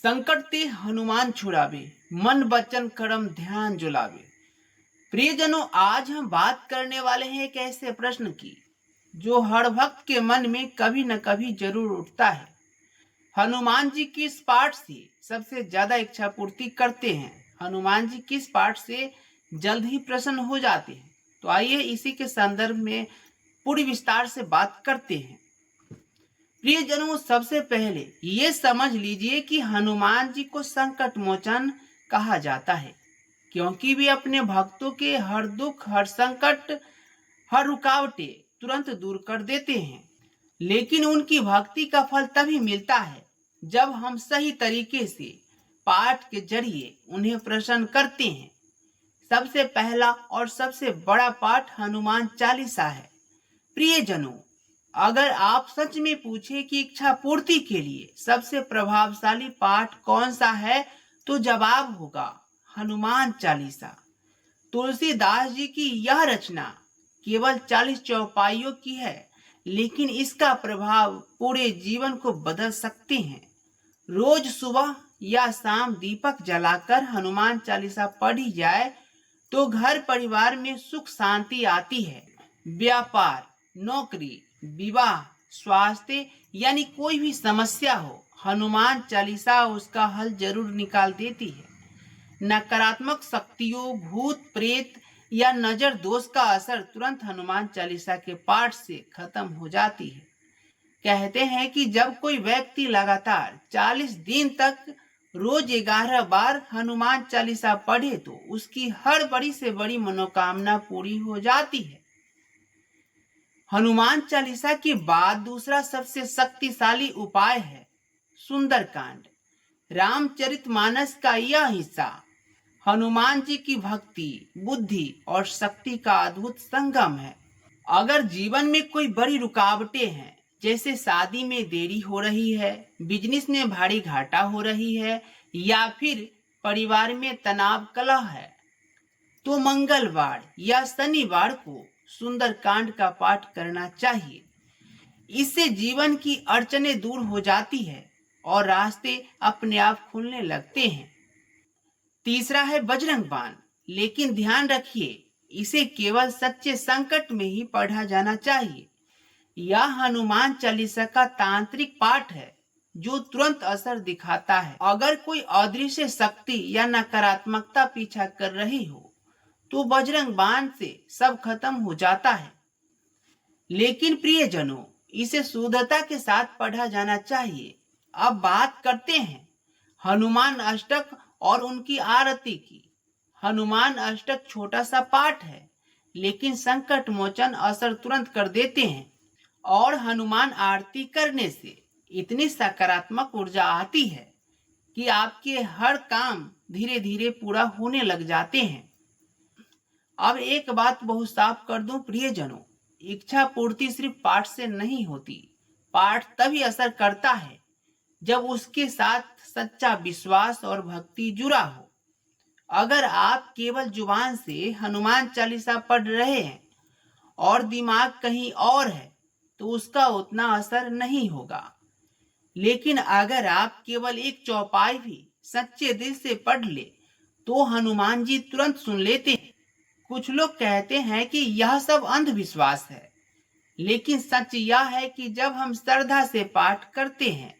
संकट ते हनुमान छुड़ावे, मन वचन कर्म ध्यान जुलावे। प्रियजनों, आज हम बात करने वाले हैं एक ऐसे प्रश्न की जो हर भक्त के मन में कभी न कभी जरूर उठता है। हनुमान जी किस पाठ से सबसे ज्यादा इच्छा पूर्ति करते हैं? हनुमान जी किस पाठ से जल्द ही प्रसन्न हो जाते हैं? तो आइए इसी के संदर्भ में पूरी विस्तार से बात करते हैं। प्रियजनों, सबसे पहले ये समझ लीजिए कि हनुमान जी को संकट मोचन कहा जाता है क्योंकि वे अपने भक्तों के हर दुख, हर संकट, हर रुकावटें तुरंत दूर कर देते हैं। लेकिन उनकी भक्ति का फल तभी मिलता है जब हम सही तरीके से पाठ के जरिए उन्हें प्रसन्न करते हैं। सबसे पहला और सबसे बड़ा पाठ हनुमान चालीसा है। प्रियजनों, अगर आप सच में पूछे कि इच्छा पूर्ति के लिए सबसे प्रभावशाली पाठ कौन सा है, तो जवाब होगा हनुमान चालीसा। तुलसीदास जी की यह रचना केवल 40 चौपाइयों की है, लेकिन इसका प्रभाव पूरे जीवन को बदल सकते हैं। रोज सुबह या शाम दीपक जलाकर हनुमान चालीसा पढ़ी जाए तो घर परिवार में सुख शांति आती है। व्यापार, नौकरी, विवाह, स्वास्थ्य यानी कोई भी समस्या हो, हनुमान चालीसा उसका हल जरूर निकाल देती है। नकारात्मक शक्तियों, भूत प्रेत या नजर दोष का असर तुरंत हनुमान चालीसा के पाठ से खत्म हो जाती है। कहते हैं कि जब कोई व्यक्ति लगातार 40 दिन तक रोज 11 बार हनुमान चालीसा पढ़े तो उसकी हर बड़ी से बड़ी मनोकामना पूरी हो जाती है। हनुमान चालीसा के बाद दूसरा सबसे शक्तिशाली उपाय है सुंदरकांड। रामचरितमानस का यह हिस्सा हनुमान जी की भक्ति, बुद्धि और शक्ति का अद्भुत संगम है। अगर जीवन में कोई बड़ी रुकावटें हैं, जैसे शादी में देरी हो रही है, बिजनेस में भारी घाटा हो रही है या फिर परिवार में तनाव कलह है, तो मंगलवार या शनिवार को सुंदरकांड का पाठ करना चाहिए। इससे जीवन की अड़चनें दूर हो जाती है और रास्ते अपने आप खुलने लगते हैं। तीसरा है बजरंग बाण, लेकिन ध्यान रखिए इसे केवल सच्चे संकट में ही पढ़ा जाना चाहिए। यह हनुमान चालीसा का तांत्रिक पाठ है जो तुरंत असर दिखाता है। अगर कोई अदृश्य शक्ति या नकारात्मकता पीछा कर रही हो तो बजरंग बाण से सब खत्म हो जाता है। लेकिन प्रियजनों, इसे शुद्धता के साथ पढ़ा जाना चाहिए। अब बात करते हैं हनुमान अष्टक और उनकी आरती की। हनुमान अष्टक छोटा सा पाठ है, लेकिन संकट मोचन असर तुरंत कर देते हैं और हनुमान आरती करने से इतनी सकारात्मक ऊर्जा आती है कि आपके हर काम धीरे धीरे पूरा होने लग जाते हैं। अब एक बात बहुत साफ कर दूं प्रियजनों, इच्छा पूर्ति सिर्फ पाठ से नहीं होती। पाठ तभी असर करता है जब उसके साथ सच्चा विश्वास और भक्ति जुड़ा हो। अगर आप केवल जुबान से हनुमान चालीसा पढ़ रहे हैं और दिमाग कहीं और है तो उसका उतना असर नहीं होगा। लेकिन अगर आप केवल एक चौपाई भी सच्चे दिल से पढ़ ले तो हनुमान जी तुरंत सुन लेते हैं। कुछ लोग कहते हैं कि यह सब अंधविश्वास है, लेकिन सच यह है कि जब हम श्रद्धा से पाठ करते हैं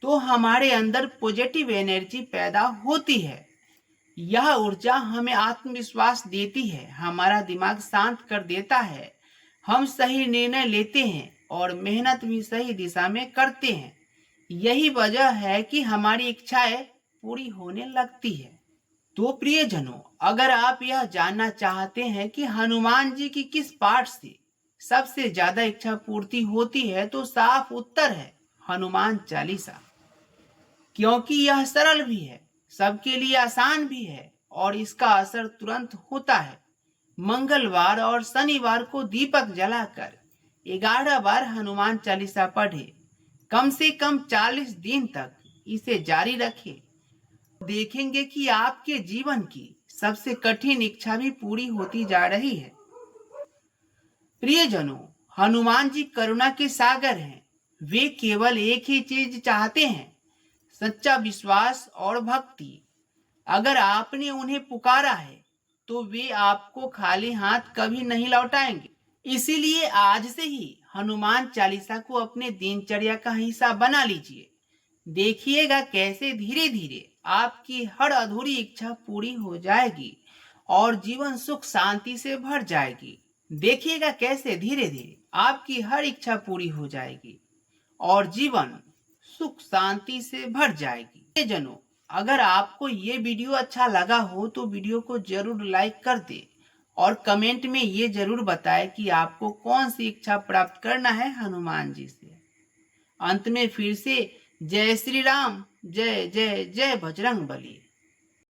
तो हमारे अंदर पॉजिटिव एनर्जी पैदा होती है। यह ऊर्जा हमें आत्मविश्वास देती है, हमारा दिमाग शांत कर देता है, हम सही निर्णय लेते हैं और मेहनत भी सही दिशा में करते हैं। यही वजह है कि हमारी इच्छाएं पूरी होने लगती है। तो प्रियजनों, अगर आप यह जानना चाहते हैं कि हनुमान जी की किस पाठ से सबसे ज्यादा इच्छा पूर्ति होती है, तो साफ उत्तर है हनुमान चालीसा। क्योंकि यह सरल भी है, सबके लिए आसान भी है और इसका असर तुरंत होता है। मंगलवार और शनिवार को दीपक जलाकर 11 बार हनुमान चालीसा पढ़े। कम से कम 40 दिन तक इसे जारी रखें। देखेंगे कि आपके जीवन की सबसे कठिन इच्छा भी पूरी होती जा रही है। प्रियजनों, हनुमान जी करुणा के सागर हैं। वे केवल एक ही चीज चाहते हैं, सच्चा विश्वास और भक्ति। अगर आपने उन्हें पुकारा है तो वे आपको खाली हाथ कभी नहीं लौटाएंगे। इसीलिए आज से ही हनुमान चालीसा को अपने दिनचर्या का हिस्सा बना लीजिए। देखिएगा कैसे धीरे धीरे आपकी हर अधूरी इच्छा पूरी हो जाएगी और जीवन सुख शांति से भर जाएगी। देखिएगा कैसे धीरे धीरे आपकी हर इच्छा पूरी हो जाएगी और जीवन सुख शांति से भर जाएगी। जनों, अगर आपको ये वीडियो अच्छा लगा हो तो वीडियो को जरूर लाइक कर दे और कमेंट में ये जरूर बताएं कि आपको कौन सी इच्छा प्राप्त करना है हनुमान जी से। अंत में फिर से जय श्री राम, जय जय जय बजरंग बली।